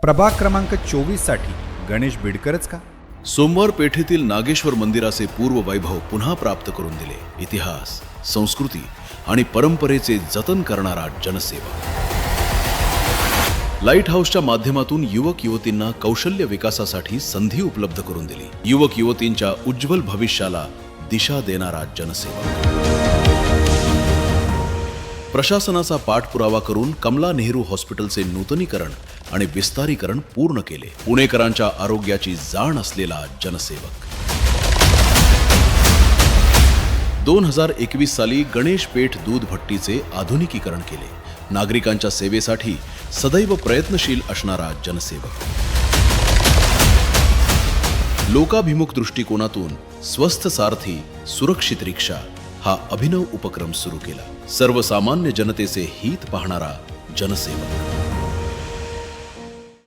प्रभाग क्रमांक 24 साठी गणेश बिडकरच का? सोमवार पेठेतील नागेश्वर मंदिराचे पूर्व वैभव पुन्हा प्राप्त करून दिले. इतिहास, संस्कृती आणि परंपरेचे जतन करणारा जनसेवा. लाईट हाऊसच्या माध्यमातून युवक युवतींना कौशल्य विकासासाठी संधी उपलब्ध करून दिली. युवक युवतींच्या उज्ज्वल भविष्याला दिशा देणारा जनसेवा. प्रशासनाचा पाठपुरावा करून कमला नेहरू हॉस्पिटलचे नूतनीकरण आणि विस्तारीकरण पूर्ण केले. पुणेकरांच्या आरोग्याची जाण असलेला जनसेवक. 2021 साली गणेश पेठ दूध भट्टीचे आधुनिकीकरण केले. नागरिकांच्या सेवेसाठी सदैव प्रयत्नशील असणारा जनसेवक. लोकाभिमुख दृष्टिकोनातून स्वस्थ सारथी सुरक्षित रिक्षा हा अभिनव उपक्रम सुरू केला. सर्वसामान्य जनतेचे हित पाहणारा जनसेवक.